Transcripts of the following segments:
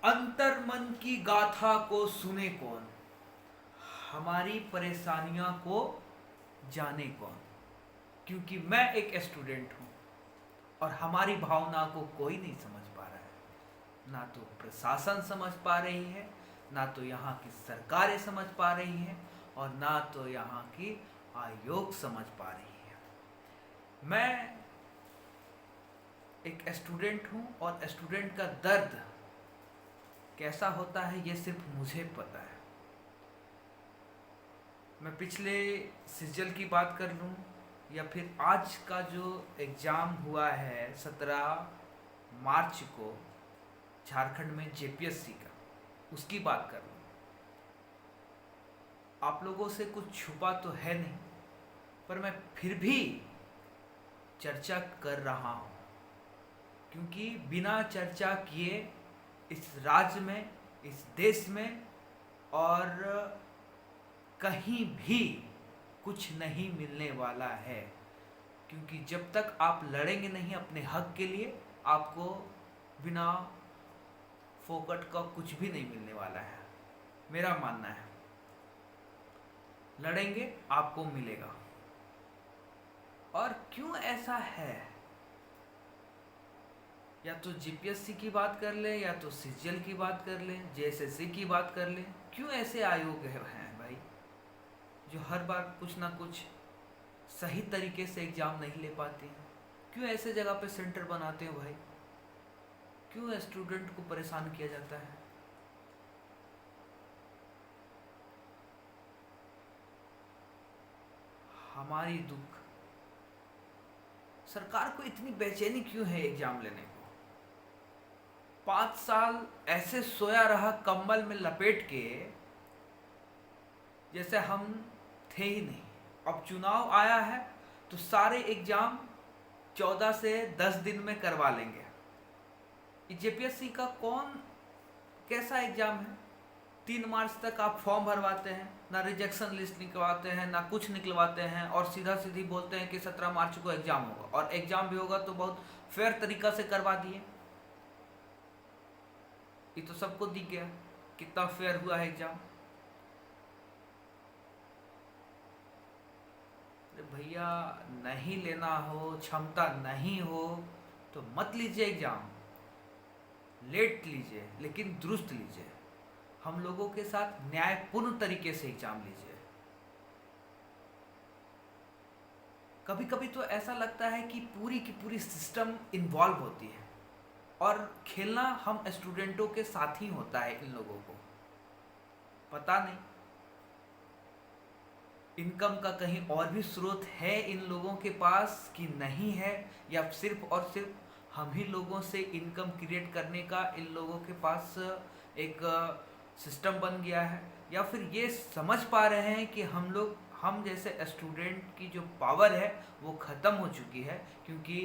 अंतर मन की गाथा को सुने कौन, हमारी परेशानियों को जाने कौन। क्योंकि मैं एक स्टूडेंट हूँ और हमारी भावना को कोई नहीं समझ पा रहा है। ना तो प्रशासन समझ पा रही है, ना तो यहाँ की सरकारें समझ पा रही हैं, और ना तो यहाँ की आयोग समझ पा रही है। मैं एक स्टूडेंट हूँ और स्टूडेंट का दर्द कैसा होता है ये सिर्फ मुझे पता है। मैं पिछले सीजल की बात कर लूँ या फिर आज का जो एग्ज़ाम हुआ है 17 मार्च को झारखंड में जेपीएससी का, उसकी बात कर लूँ। आप लोगों से कुछ छुपा तो है नहीं, पर मैं फिर भी चर्चा कर रहा हूँ, क्योंकि बिना चर्चा किए इस राज्य में, इस देश में और कहीं भी कुछ नहीं मिलने वाला है। क्योंकि जब तक आप लड़ेंगे नहीं अपने हक के लिए, आपको बिना फोकट का कुछ भी नहीं मिलने वाला है। मेरा मानना है, लड़ेंगे आपको मिलेगा। और क्यों ऐसा है, या तो जीपीएससी की बात कर ले, या तो सीजीएल की बात कर ले, जेएसएससी की बात कर ले। क्यों ऐसे आयोग हैं भाई, जो हर बार कुछ ना कुछ सही तरीके से एग्ज़ाम नहीं ले पाते हैं? क्यों ऐसे जगह पे सेंटर बनाते हो भाई? क्यों स्टूडेंट को परेशान किया जाता है? हमारी दुख, सरकार को इतनी बेचैनी क्यों है एग्जाम लेने को? 5 साल ऐसे सोया रहा कंबल में लपेट के, जैसे हम थे ही नहीं। अब चुनाव आया है तो सारे एग्जाम 14 से 10 दिन में करवा लेंगे। जेपीएससी का कौन कैसा एग्जाम है? 3 मार्च तक आप फॉर्म भरवाते हैं, ना रिजेक्शन लिस्ट निकलवाते हैं, ना कुछ निकलवाते हैं, और सीधा सीधी बोलते हैं कि 17 मार्च को एग्जाम होगा। और एग्जाम भी होगा तो बहुत फेयर तरीका से करवा दिए। ये तो सबको दिख गया कितना फेयर हुआ है एग्जाम। भैया, नहीं लेना हो, क्षमता नहीं हो तो मत लीजिए एग्जाम, लेट लीजिए लेकिन दुरुस्त लीजिए। हम लोगों के साथ न्यायपूर्ण तरीके से एग्जाम लीजिए। कभी कभी तो ऐसा लगता है कि पूरी की पूरी सिस्टम इन्वॉल्व होती है, और खेलना हम स्टूडेंटों के साथ ही होता है। इन लोगों को पता नहीं इनकम का कहीं और भी स्रोत है इन लोगों के पास कि नहीं है, या सिर्फ और सिर्फ हम ही लोगों से इनकम क्रिएट करने का इन लोगों के पास एक सिस्टम बन गया है। या फिर ये समझ पा रहे हैं कि हम जैसे स्टूडेंट की जो पावर है वो ख़त्म हो चुकी है, क्योंकि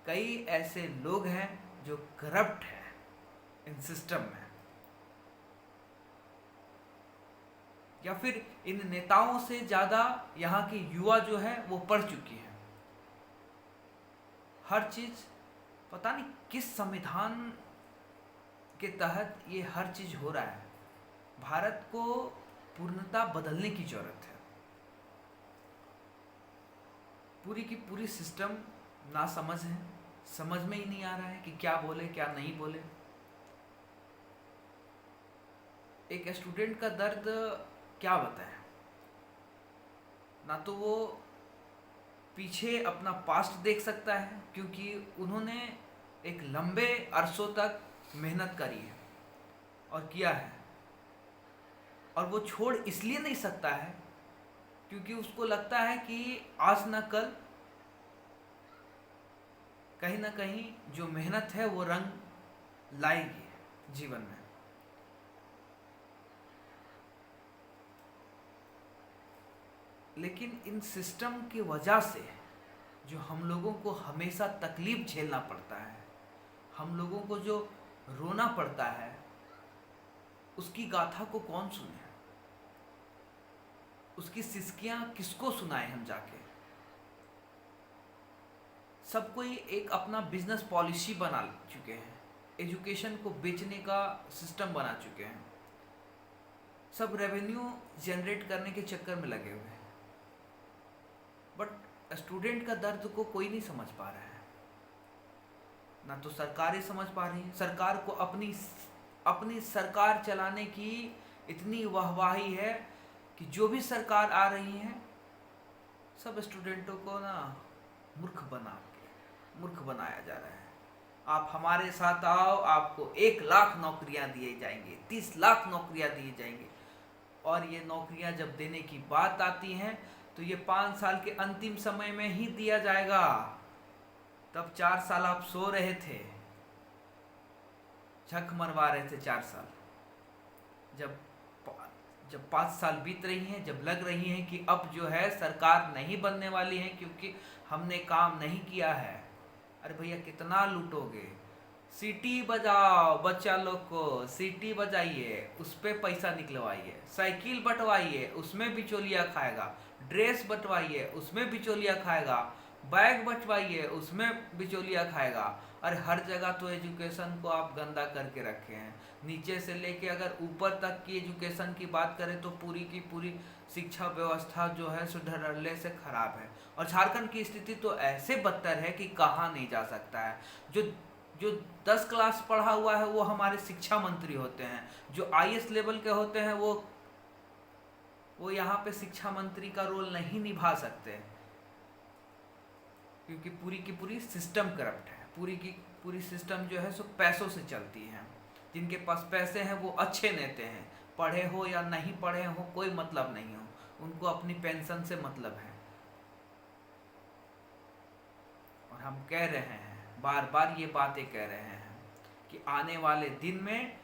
कई ऐसे लोग हैं जो करप्ट हैं इन सिस्टम में, या फिर इन नेताओं से ज़्यादा यहाँ के युवा जो है वो पढ़ चुकी है। हर चीज़ पता नहीं किस संविधान के तहत ये हर चीज़ हो रहा है। भारत को पूर्णतः बदलने की ज़रूरत है। पूरी की पूरी सिस्टम ना समझ है, समझ में ही नहीं आ रहा है कि क्या बोले क्या नहीं बोले। एक स्टूडेंट का दर्द क्या बताएं? ना तो वो पीछे अपना पास्ट देख सकता है, क्योंकि उन्होंने एक लंबे अरसों तक मेहनत करी है और किया है, और वो छोड़ इसलिए नहीं सकता है क्योंकि उसको लगता है कि आज ना कल कहीं ना कहीं जो मेहनत है वो रंग लाएगी जीवन में। लेकिन इन सिस्टम की वजह से जो हम लोगों को हमेशा तकलीफ झेलना पड़ता है, हम लोगों को जो रोना पड़ता है, उसकी गाथा को कौन सुने? उसकी सिसकियां किसको सुनाएं हम जाके? सब कोई एक अपना बिजनेस पॉलिसी बना चुके हैं एजुकेशन को बेचने का सिस्टम बना चुके हैं। सब रेवेन्यू जनरेट करने के चक्कर में लगे हुए हैं, बट स्टूडेंट का दर्द को कोई नहीं समझ पा रहा है। ना तो सरकारें समझ पा रही है। सरकार को अपनी सरकार चलाने की इतनी वाहवाही है कि जो भी सरकार आ रही है सब स्टूडेंटों को ना मूर्ख बनाया जा रहा है। आप हमारे साथ आओ, आपको 1 लाख नौकरियां दिए जाएंगे, 30 लाख नौकरियां दिए जाएंगे। और ये नौकरियां जब देने की बात आती हैं तो ये 5 साल के अंतिम समय में ही दिया जाएगा। तब 4 साल आप सो रहे थे, झक मरवा रहे थे 4 साल। जब 5 साल बीत रही हैं, जब लग रही हैं कि अब जो है सरकार नहीं बनने वाली है क्योंकि हमने काम नहीं किया है, अरे भैया कितना लूटोगे? सीटी बजाओ, बच्चा लोग को सीटी बजाइए, उस पर पैसा निकलवाइए। साइकिल बंटवाइए, उसमें बिचौलिया खाएगा। ड्रेस बंटवाइए, उसमें बिचौलिया खाएगा। बैग बंटवाइए, उसमें बिचौलिया खाएगा। अरे हर जगह तो एजुकेशन को आप गंदा करके रखे हैं। नीचे से लेके अगर ऊपर तक की एजुकेशन की बात करें तो पूरी की पूरी शिक्षा व्यवस्था जो है सुधरले से खराब है। और झारखंड की स्थिति तो ऐसे बदतर है कि कहा नहीं जा सकता है। जो 10 क्लास पढ़ा हुआ है वो हमारे शिक्षा मंत्री होते हैं। जो IAS लेवल के होते हैं वो यहाँ पे शिक्षा मंत्री का रोल नहीं निभा सकते, क्योंकि पूरी की पूरी सिस्टम करप्ट है। पूरी की पूरी सिस्टम जो है सो पैसों से चलती है। जिनके पास पैसे हैं वो अच्छे नेता हैं, पढ़े हो या नहीं पढ़े हो कोई मतलब नहीं हो, उनको अपनी पेंशन से मतलब है। और हम कह रहे हैं, बार बार ये बातें कह रहे हैं कि आने वाले दिन में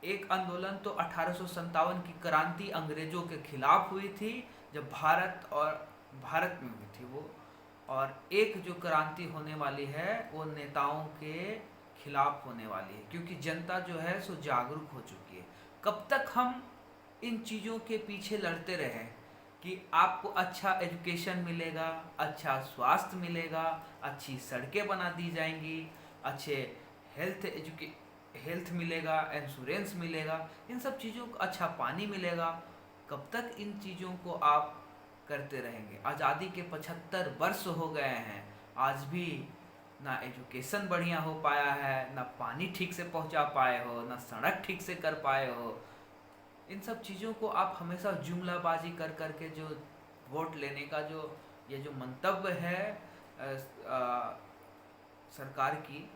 एक आंदोलन तो 1857 की क्रांति अंग्रेजों के खिलाफ हुई थी, जब भारत में हुई थी वो। और एक जो क्रांति होने वाली है वो नेताओं के खिलाफ होने वाली है, क्योंकि जनता जो है सो जागरूक हो चुकी है। कब तक हम इन चीज़ों के पीछे लड़ते रहे कि आपको अच्छा एजुकेशन मिलेगा, अच्छा स्वास्थ्य मिलेगा, अच्छी सड़कें बना दी जाएंगी, अच्छे हेल्थ मिलेगा, इंश्योरेंस मिलेगा, इन सब चीज़ों को अच्छा पानी मिलेगा। कब तक इन चीज़ों को आप करते रहेंगे? आज़ादी के 75 वर्ष हो गए हैं, आज भी ना एजुकेशन बढ़िया हो पाया है, ना पानी ठीक से पहुंचा पाए हो, ना सड़क ठीक से कर पाए हो। इन सब चीज़ों को आप हमेशा जुमलाबाजी कर करके जो वोट लेने का ये जो मंतव्य है सरकार की,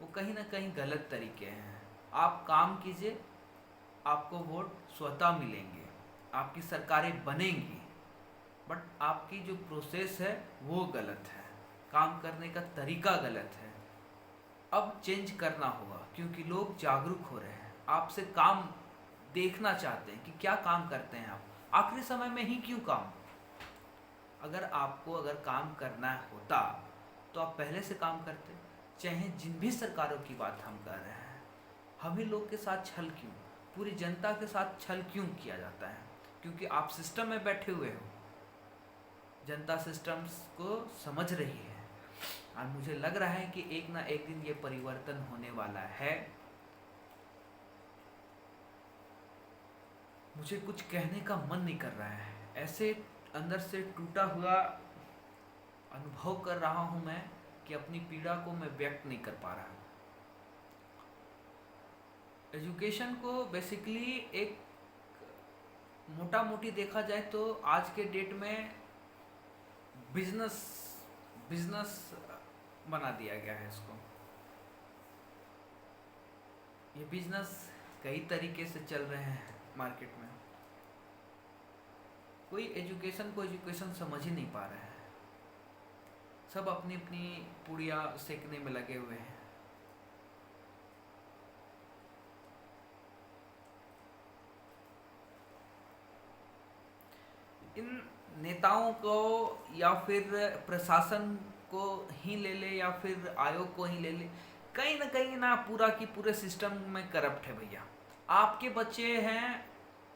वो कहीं ना कहीं गलत तरीके हैं। आप काम कीजिए, आपको वोट स्वतः मिलेंगे, आपकी सरकारें बनेंगी, बट आपकी जो प्रोसेस है वो गलत है, काम करने का तरीका गलत है। अब चेंज करना होगा, क्योंकि लोग जागरूक हो रहे हैं, आपसे काम देखना चाहते हैं कि क्या काम करते हैं आप, आखिरी समय में ही क्यों काम। अगर काम करना होता तो आप पहले से काम करते। चाहे जिन भी सरकारों की बात हम कर रहे हैं, हम ही लोग के साथ छल क्यों, पूरी जनता के साथ छल क्यों किया जाता है? क्योंकि आप सिस्टम में बैठे हुए हो, जनता सिस्टम्स को समझ रही है। और मुझे लग रहा है कि एक ना एक दिन ये परिवर्तन होने वाला है। मुझे कुछ कहने का मन नहीं कर रहा है, ऐसे अंदर से टूटा हुआ अनुभव कर रहा हूं मैं कि अपनी पीड़ा को मैं व्यक्त नहीं कर पा रहा। एजुकेशन को बेसिकली एक मोटा मोटी देखा जाए तो आज के डेट में बिजनेस बना दिया गया है इसको। ये बिजनेस कई तरीके से चल रहे हैं मार्केट में। कोई एजुकेशन को एजुकेशन समझ ही नहीं पा रहा है, सब अपनी अपनी पुड़िया सेकने में लगे हुए हैं। इन नेताओं को या फिर प्रशासन को ही ले ले या फिर आयोग को ही ले ले, कहीं ना पूरा की पूरे सिस्टम में करप्ट है भैया। आपके बच्चे हैं,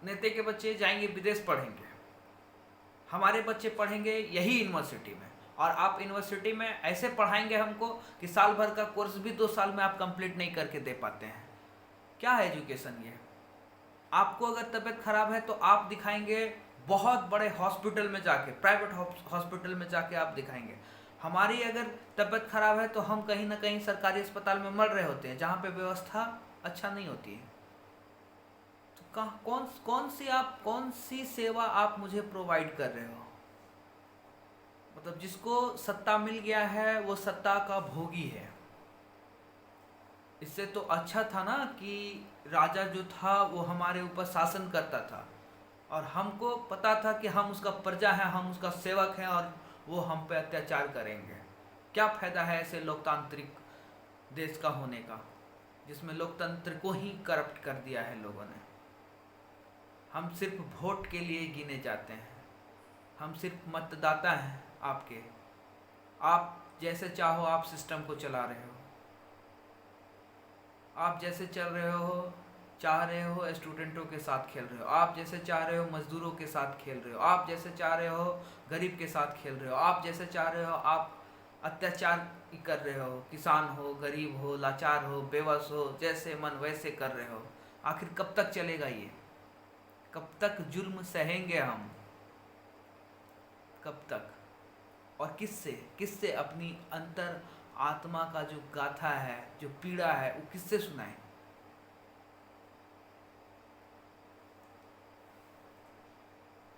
नेता के बच्चे जाएंगे विदेश पढ़ेंगे, हमारे बच्चे पढ़ेंगे यही यूनिवर्सिटी में, और आप यूनिवर्सिटी में ऐसे पढ़ाएंगे हमको कि साल भर का कोर्स भी 2 साल में आप कंप्लीट नहीं करके दे पाते हैं। क्या है एजुकेशन ये? आपको अगर तबीयत खराब है तो आप दिखाएंगे बहुत बड़े हॉस्पिटल में जाके, प्राइवेट हॉस्पिटल में जाके आप दिखाएंगे। हमारी अगर तबीयत खराब है तो हम कहीं ना कहीं सरकारी अस्पताल में मर रहे होते हैं, जहाँ पे व्यवस्था अच्छा नहीं होती है। तो कौन सी सेवा आप मुझे प्रोवाइड कर रहे हो? मतलब जिसको सत्ता मिल गया है वो सत्ता का भोगी है। इससे तो अच्छा था ना कि राजा जो था वो हमारे ऊपर शासन करता था और हमको पता था कि हम उसका प्रजा है, हम उसका सेवक हैं और वो हम पे अत्याचार करेंगे। क्या फायदा है ऐसे लोकतांत्रिक देश का होने का, जिसमें लोकतंत्र को ही करप्ट कर दिया है लोगों ने। हम सिर्फ वोट के लिए गिने जाते हैं, हम सिर्फ मतदाता हैं आपके। आप जैसे चाहो आप सिस्टम को चला रहे हो, आप जैसे चाह रहे हो स्टूडेंटों के साथ खेल रहे हो, आप जैसे चाह रहे हो मजदूरों के साथ खेल रहे हो, आप जैसे चाह रहे हो गरीब के साथ खेल रहे हो, आप जैसे चाह रहे हो आप अत्याचार कर रहे हो, किसान हो, गरीब हो, लाचार हो, बेबस हो, जैसे मन वैसे कर रहे हो। आखिर कब तक चलेगा ये? कब तक जुल्म सहेंगे हम? कब तक? और किससे अपनी अंतर आत्मा का जो गाथा है, जो पीड़ा है, वो किससे सुनाएं?